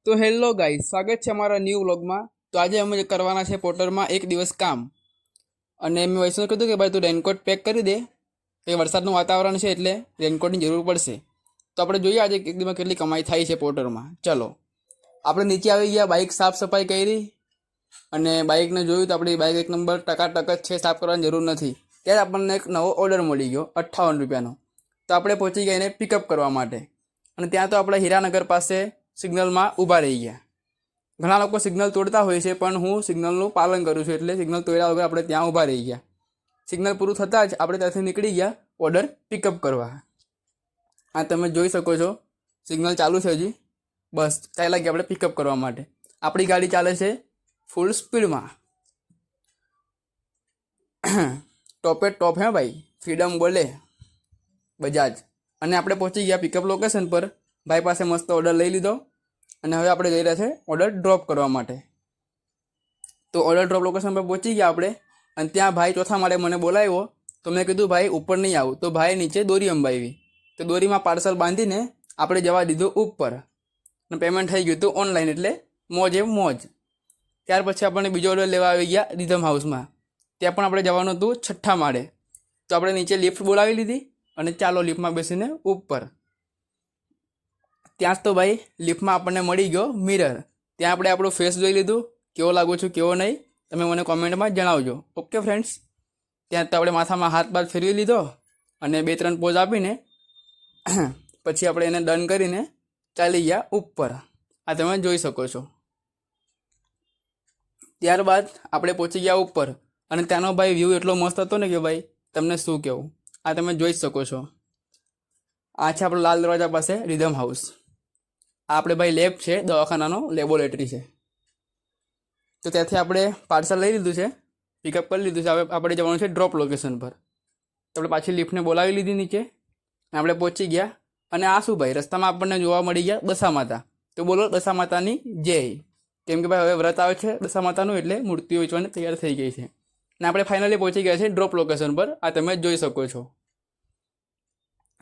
તો hello guys, સ્વાગત છે અમારા ન્યૂ વ્લોગમાં। તો આજે અમે કરવાના છે પોર્ટરમાં એક દિવસ કામ। અને મેં વૈષ્ણવ કીધું કે ભાઈ તું રેનકોટ પેક કરી દે, કે વરસાદનું વાતાવરણ છે એટલે રેનકોટની જરૂર પડશે। તો આપણે જોઈએ આજે એક દિવસમાં કેટલી કમાઈ થાય છે પોર્ટરમાં। ચલો, આપણે નીચે આવી ગયા, બાઇક સાફ સફાઈ કરી અને બાઇકને જોયું તો આપણી બાઇક એક નંબર ટકાટક જ છે, સાફ કરવાની જરૂર નથી। ત્યારે આપણને એક નવો ઓર્ડર મળી ગયો 58 રૂપિયાનો। તો આપણે પહોંચી ગયા એને પિકઅપ કરવા માટે। અને ત્યાં તો આપણે હીરાનગર પાસે સિગ્નલમાં ઊભા રહી ગયા। ઘણા લોકો સિગ્નલ તોડતા હોય છે, પણ હું સિગ્નલનું પાલન કરું છું, એટલે સિગ્નલ તોડ્યા વગર આપણે ત્યાં ઊભા રહી ગયા। સિગ્નલ પૂરું થતાં જ આપણે ત્યાંથી નીકળી ગયા ઓર્ડર પિકઅપ કરવા। આ તમે જોઈ શકો છો, સિગ્નલ ચાલુ છે હજી, બસ ચાલ્યા ગયા આપણે પિકઅપ કરવા માટે। આપણી ગાડી ચાલે છે ફૂલ સ્પીડમાં, ટોપે ટોપ હે ભાઈ, ફ્રીડમ બોલે બજાજ। અને આપણે પહોંચી ગયા પિકઅપ લોકેશન પર। ભાઈ પાસે મસ્ત ઓર્ડર લઈ લીધો અને હવે આપણે જઈ રહ્યા છે ઓર્ડર ડ્રોપ કરવા માટે। તો ઓર્ડર ડ્રોપ લોકેશન પર પહોંચી ગયા આપણે, અને ત્યાં ભાઈ ચોથા માળે મને બોલાવ્યો। તો મેં કીધું ભાઈ ઉપર નહીં આવું, તો ભાઈ નીચે દોરી અંબાવી। તો દોરીમાં પાર્સલ બાંધીને આપણે જવા દીધું ઉપર, અને પેમેન્ટ થઈ ગયું હતું ઓનલાઈન, એટલે મોજ એમ મોજ। ત્યાર પછી આપણને બીજો ઓર્ડર લેવા આવી ગયા રિધમ હાઉસમાં। ત્યાં પણ આપણે જવાનું હતું છઠ્ઠા માળે। તો આપણે નીચે લિફ્ટ બોલાવી લીધી અને ચાલો લિફ્ટમાં બેસીને ઉપર। ત્યાં જ તો ભાઈ લિફ્ટમાં આપણને મળી ગયો મિરર। ત્યાં આપણે આપણો ફેસ જોઈ લીધું, કેવો લાગુ છું કેવો નહીં, તમે મને કોમેન્ટમાં જણાવજો। ઓકે ફ્રેન્ડ્સ, ત્યાં તો આપણે માથામાં હાથ બાદ ફેરવી લીધો અને 2-3 પોઝ આપીને પછી આપણે એને ડન કરીને ચાલી ગયા ઉપર। આ તમે જોઈ શકો છો। ત્યારબાદ આપણે પહોંચી ગયા ઉપર, અને ત્યાંનો ભાઈ વ્યૂ એટલો મસ્ત હતો ને કે ભાઈ તમને શું કહેવું। આ તમે જોઈ શકો છો। આ છે આપણો લાલ દરવાજા પાસે રિધમ હાઉસ। આ આપણે ભાઈ લેબ છે, દવાખાનાનો લેબોરેટરી છે। તો ત્યાંથી આપણે પાર્સલ લઈ લીધું છે, પિકઅપ કરી લીધું છે। હવે આપણે જવાનું છે ડ્રોપ લોકેશન પર। તો આપણે પાછી લિફ્ટને બોલાવી લીધી નીચે, આપણે પહોંચી ગયા। અને આ શું ભાઈ, રસ્તામાં આપણને જોવા મળી ગયા દશા માતા। તો બોલો દશા માતાની જય, કેમ કે ભાઈ હવે વ્રત આવે છે દશા માતાનું, એટલે મૂર્તિઓ વેચવાની તૈયાર થઈ ગઈ છે। અને આપણે ફાઇનલી પહોંચી ગયા છે ડ્રોપ લોકેશન પર। આ તમે જોઈ શકો છો।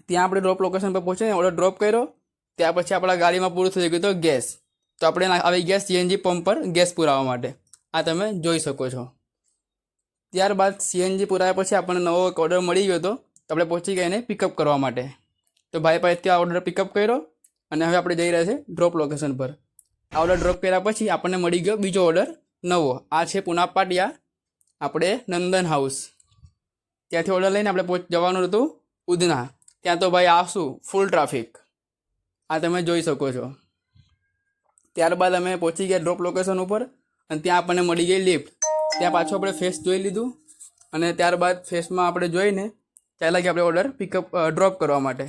ત્યાં આપણે ડ્રોપ લોકેશન પર પહોંચીને ઓર્ડર ડ્રોપ કર્યો। ત્યાર પછી આપણા ગાડીમાં પૂરું થઈ ગયું તો ગેસ। તો આપણે આવી ગયા સીએનજી પંપ પર ગેસ પુરાવવા માટે। આ તમે જોઈ શકો છો। ત્યારબાદ સીએનજી પુરાવ્યા પછી આપણને નવો એક ઓર્ડર મળી ગયો હતો। તો આપણે પહોંચી ગયા એને પિકઅપ કરવા માટે। તો ભાઈ પાસે ત્યાં ઓર્ડર પિકઅપ કર્યો, અને હવે આપણે જઈ રહ્યા છીએ ડ્રોપ લોકેશન પર। આ ઓર્ડર ડ્રોપ કર્યા પછી આપણને મળી ગયો બીજો ઓર્ડર નવો। આ છે પુના પાટિયા, આપણે નંદન હાઉસ। ત્યાંથી ઓર્ડર લઈને આપણે જવાનું હતું ઉધના। ત્યાં તો ભાઈ આવશું ફૂલ ટ્રાફિક, આ તમે જોઈ શકો છો। ત્યારબાદ અમે પહોંચી ગયા ડ્રોપ લોકેશન ઉપર, અને ત્યાં આપણને મળી ગઈ લિફ્ટ। ત્યાં પાછું આપણે ફેસ જોઈ લીધું, અને ત્યારબાદ ફેસમાં આપણે જોઈને ચાલ્યા ગયા આપણે ઓર્ડર પિકઅપ ડ્રોપ કરવા માટે।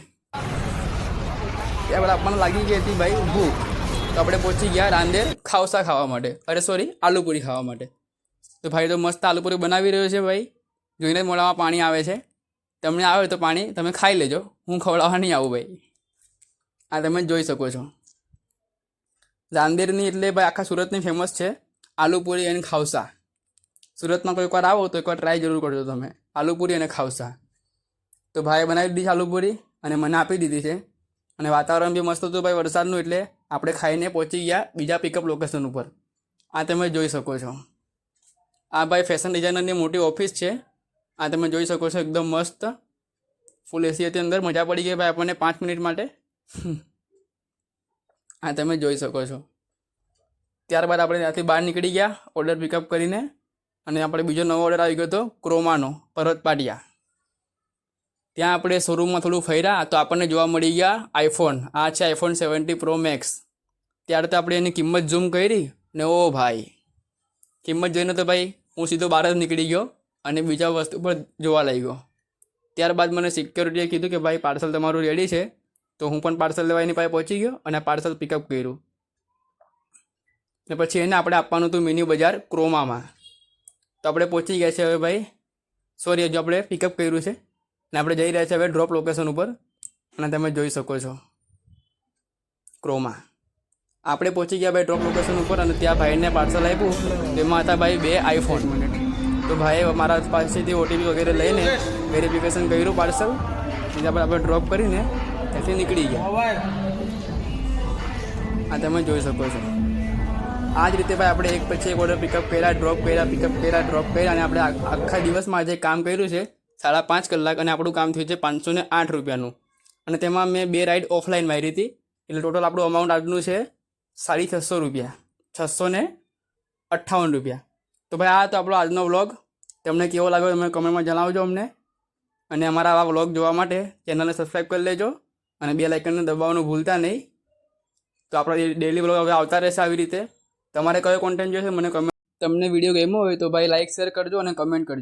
ત્યારબાદ આપણને લાગી ગઈ હતી ભાઈ ભૂખ। તો આપણે પહોંચી ગયા રાંદેર ખાવસા ખાવા માટે, અરે સોરી આલુપુરી ખાવા માટે। તો ભાઈ તો મસ્ત આલુપુરી બનાવી રહ્યો છે ભાઈ, જોઈને જ મોઢામાં પાણી આવે છે। તમને આવે તો પાણી તમે ખાઈ લેજો, હું ખવડાવવા નહીં આવું ભાઈ। આ તમે જોઈ શકો છો। રાંદેરની એટલે ભાઈ આખા સુરતની ફેમસ છે આલુપુરી અને ખાવસા। સુરતમાં કોઈ વાર આવો તો એકવાર ટ્રાય જરૂર કરજો તમે, આલુપુરી અને ખાવસા। તો ભાઈ બનાવી દીધી છે આલુપુરી અને મને આપી દીધી છે। અને વાતાવરણ બી મસ્ત હતું ભાઈ વરસાદનું, એટલે આપણે ખાઈને પહોંચી ગયા બીજા પિકઅપ લોકેશન ઉપર। આ તમે જોઈ શકો છો। આ ભાઈ ફેશન ડિઝાઇનરની મોટી ઓફિસ છે। આ તમે જોઈ શકો છો, એકદમ મસ્ત ફૂલ એસી હતી અંદર, મજા પડી ગઈ ભાઈ આપણને 5 મિનિટ માટે। આ તમે જોઈ શકો છો। ત્યારબાદ આપણે ત્યાંથી બહાર નીકળી ગયા ઓર્ડર પિકઅપ કરીને, અને આપણે બીજો નવો ઓર્ડર આવી ગયો હતો ક્રોમાનો પર્વત પાટિયા। ત્યાં આપણે શોરૂમમાં થોડું ફર્યા તો આપણને જોવા મળી ગયા આઈફોન। આ છે આઈફોન 17 પ્રો મેક્સ। ત્યારે તો આપણે એની કિંમત ઝૂમ કરી ને ઓ ભાઈ, કિંમત જોઈને તો ભાઈ હું સીધો બહાર જ નીકળી ગયો અને બીજા વસ્તુ પર જોવા લાગ્યો। ત્યારબાદ મને સિક્યોરિટીએ કીધું કે ભાઈ પાર્સલ તમારું રેડી છે। તો હું પણ પાર્સલ લેવા એની પાસે પહોંચી ગયો અને પાર્સલ પિકઅપ કર્યું। ને પછી એને આપણે આપવાનું હતું મિની બજાર ક્રોમામાં। તો આપણે પહોંચી ગયા છે હવે ભાઈ, સોરી હજુ આપણે પિકઅપ કર્યું છે, અને આપણે જઈ રહ્યા છીએ હવે ડ્રોપ લોકેશન ઉપર। અને તમે જોઈ શકો છો ક્રોમા। આપણે પહોંચી ગયા ભાઈ ડ્રોપ લોકેશન ઉપર, અને ત્યાં ભાઈને પાર્સલ આપ્યું, તેમાં હતા ભાઈ 2 આઈફોન। તો ભાઈ મારા પાસેથી ઓટીપી વગેરે લઈને વેરિફિકેશન કર્યું પાર્સલ, ત્યાં આપણે ડ્રોપ કરીને ત્યાંથી નીકળી ગયા। આ તમે જોઈ શકો છો. આ જ રીતે ભાઈ આપણે એક પછી એક ઓર્ડર પિકઅપ કર્યા, ડ્રોપ કર્યા, પિકઅપ કર્યા, ડ્રોપ કર્યા, અને આપણે આખા દિવસમાં આજે કામ કર્યું છે 5.5 કલાક, અને આપણું કામ થયું છે 508 રૂપિયાનું. અને તેમાં મેં 2 રાઈડ ઓફલાઈન મારી હતી, એટલે ટોટલ આપણું અમાઉન્ટ આજનું છે 650 રૂપિયા, 658 રૂપિયા. તો ભાઈ આ તો આપણો આજનો વ્લોગ. તમને કેવો લાગ્યો તમે કમેન્ટમાં જણાવજો અમને. અને અમારા આવા વ્લોગ જોવા માટે ચેનલને સબસ્ક્રાઈબ કરી લેજો અને બેલ આઇકનને દબાવવાનું ભૂલતા નહીં. તો આપણા ડેઈલી વ્લોગ હવે આવતા રહેશે આવી રીતે. તમારે કયો કોન્ટેન્ટ જોઈશે મને કમેન્ટ. તમને વિડીયો ગમ્યો હોય તો ભાઈ લાઈક શેર કરજો અને કમેન્ટ કરજો.